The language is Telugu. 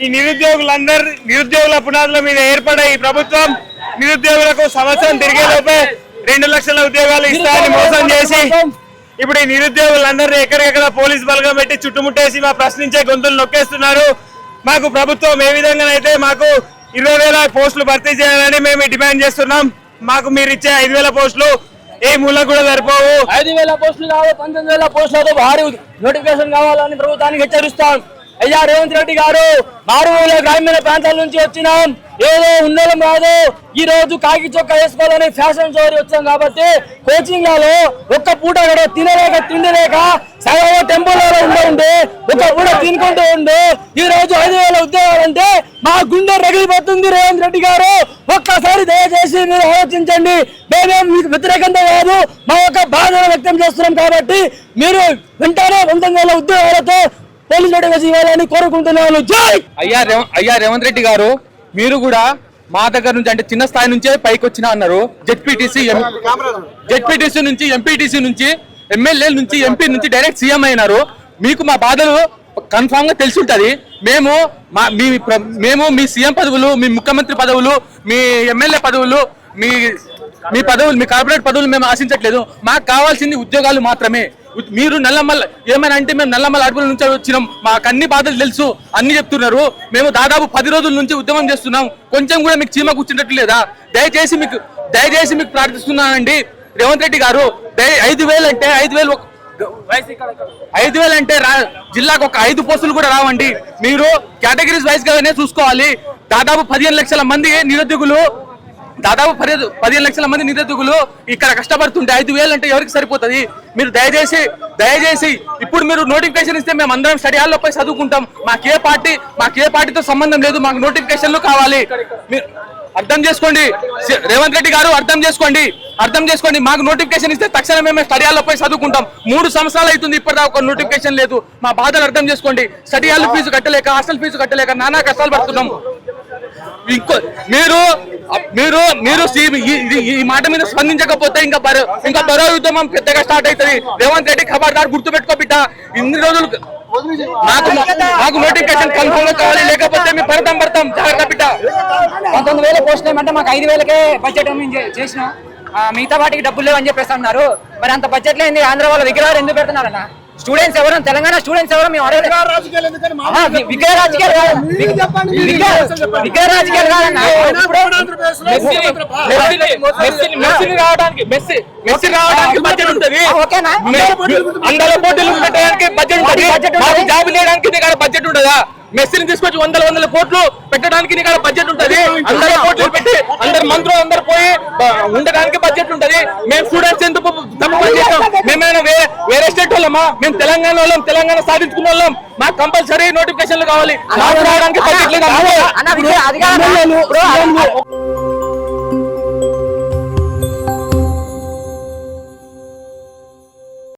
ఈ నిరుద్యోగుల పునాదుల మీద ఏర్పడే ఈ ప్రభుత్వం నిరుద్యోగులకు సంవత్సరం తిరిగేలోపే 2 లక్షల ఉద్యోగాలు ఇస్తారని మోసం చేసి ఇప్పుడు ఈ నిరుద్యోగులందరినీ ఎక్కడెక్కడ పోలీస్ బలగం పెట్టి చుట్టుముట్టేసి మా ప్రశ్నించే గొంతులు నొక్కేస్తున్నారు. మాకు ప్రభుత్వం ఏ విధంగానైతే మాకు 20,000 పోస్టులు భర్తీ చేయాలని మేము డిమాండ్ చేస్తున్నాం. మాకు మీరు ఇచ్చే 5,000 పోస్టులు ఏ మూల కూడా సరిపోవు. 5,000 పోస్టులు కావాలి, 19,000 పోస్టులతో భారీ నోటిఫికేషన్ కావాలని ప్రభుత్వానికి హెచ్చరిస్తాం. అయ్యా రేవంత్ రెడ్డి గారు, మారుమూల గ్రామీణ ప్రాంతాల నుంచి వచ్చినాం, ఏదో ఉండడం కాదు. ఈ రోజు కాకి చొక్కా వేసుకోవాలని ఫ్యాషన్ షో వచ్చాం కాబట్టి కోచింగ్ లలో ఒక్క పూట కూడా తినలేక తిండి లేక సగం టెంపోలలో ఉండే ఒక పూట తినుకుంటూ ఉండే ఈ రోజు 5,000 ఉద్యోగాలంటే మా గుండె రగిలిపోతుంది. రేవంత్ రెడ్డి గారు, ఒక్కసారి దయచేసి మీరు ఆలోచించండి. మేమేం మీకు వ్యతిరేకంగా కాదు, మా యొక్క బాధను వ్యక్తం చేస్తున్నాం కాబట్టి మీరు వెంటనే 19,000 ఉద్యోగాలతో పోలీసు నోటిఫికేషన్ ఇవ్వాలని కోరుకుంటున్నాను. జై అయ్యా రేవంత్ రెడ్డి గారు, మీరు కూడా మా దగ్గర నుంచి అంటే చిన్న స్థాయి నుంచే పైకి వచ్చినా అన్నారు. జెడ్పీటీసీ నుంచి, ఎంపీటీసీ నుంచి, ఎమ్మెల్యే నుంచి, ఎంపీ నుంచి డైరెక్ట్ సీఎం అయినారు. మీకు మా బాధలు కన్ఫామ్ గా తెలిసి ఉంటది. మేము మీ సీఎం పదవులు, మీ ముఖ్యమంత్రి పదవులు, మీ ఎమ్మెల్యే పదవులు, మీ పదవులు, మీ కార్పొరేట్ పదవులు మేము ఆశించట్లేదు. మాకు కావాల్సింది ఉద్యోగాలు మాత్రమే. మీరు నల్లమల్ల ఏమైనా అంటే మేము నల్లమల్ల అడవుల నుంచి వచ్చినాం, మాకు అన్ని బాధలు తెలుసు అన్ని చెప్తున్నారు. మేము దాదాపు 10 రోజుల నుంచి ఉద్యమం చేస్తున్నాం. కొంచెం కూడా మీకు చీమ కూర్చున్నట్టు లేదా? దయచేసి మీకు ప్రార్థిస్తున్నానండి రేవంత్ రెడ్డి గారు. 5,000 అంటే 5,000 అంటే జిల్లాకు ఒక 5 పోస్టులు కూడా రావండి. మీరు కేటగిరీస్ వైజ్ గానే చూసుకోవాలి. దాదాపు 15 లక్షల మంది నిరుద్యోగులు, ఇక్కడ కష్టపడుతుంటే 5,000 అంటే ఎవరికి సరిపోతుంది? మీరు దయచేసి ఇప్పుడు మీరు నోటిఫికేషన్ ఇస్తే మేము అందరం స్టడీ హాల్లో పోయి చదువుకుంటాం. మాకే పార్టీతో సంబంధం లేదు, మాకు నోటిఫికేషన్లు కావాలి. మీరు అర్థం చేసుకోండి రేవంత్ రెడ్డి గారు, అర్థం చేసుకోండి. మాకు నోటిఫికేషన్ ఇస్తే తక్షణమే మేము స్టడీ హాల్లో పోయి చదువుకుంటాం. 3 సంవత్సరాలు అవుతుంది ఇప్పటిదాకా ఒక నోటిఫికేషన్ లేదు. మా బాధలు అర్థం చేసుకోండి. స్టడీ హాల్ ఫీజు కట్టలేక, హాస్టల్ ఫీజు కట్టలేక నానా కష్టాలు పడుతున్నాం. మీరు ఈ మాట మీద స్పందించకపోతే ఇంకా బరో యుద్ధం పెద్దగా స్టార్ట్ అవుతుంది. రేవంత్ రెడ్డి ఖబర్దార్, గుర్తుపెట్టుకో బిడ్డ. ఇన్ని రోజులు మాకు నోటిఫికేషన్ కన్ఫర్మ్ గా కావాలి, లేకపోతే మేము పడతాం జాగ్రత్త బిడ్డ. 19,000 పోస్టులు ఏమంటే మాకు 5,000కే బడ్జెట్ చేసినాం. మిగతా వాటికి డబ్బులు లేవు అని చెప్పేసి అన్నారు. మరి అంత బడ్జెట్ లో ఆంధ్ర వాళ్ళ విగ్రహాలు ఎందుకు పెడుతున్నారన్న? స్టూడెంట్స్ ఎవరు, తెలంగాణ స్టూడెంట్స్ ఎవరు? మేము విగ్రహ రాజకీయాలు కాదన్నా. మెస్సి రావడానికి బడ్జెట్ ఉంటుంది, అందరూ పోటీలు పెట్టడానికి బడ్జెట్ ఉంటుంది, జాబ్ లేడానికి బడ్జెట్ ఉంటుందా? మెస్సీని తీసుకొచ్చి 100 కోట్లు పెట్టడానికి నీకు బడ్జెట్ ఉంటది. అందరూ కోట్లు పెట్టి అందరు మంత్రులు అందరు పోయి ఉండడానికి బడ్జెట్ ఉంటది. మేము స్టూడెంట్స్ ఎందుకు తప్పు చేస్తాం? మేమైనా వేరే స్టేట్ వాళ్ళమా? మేము తెలంగాణ వాళ్ళం, తెలంగాణ సాధించుకున్న వాళ్ళం. మాకు కంపల్సరీ నోటిఫికేషన్లు కావాలి. రావడానికి బడ్జెట్ లేదు.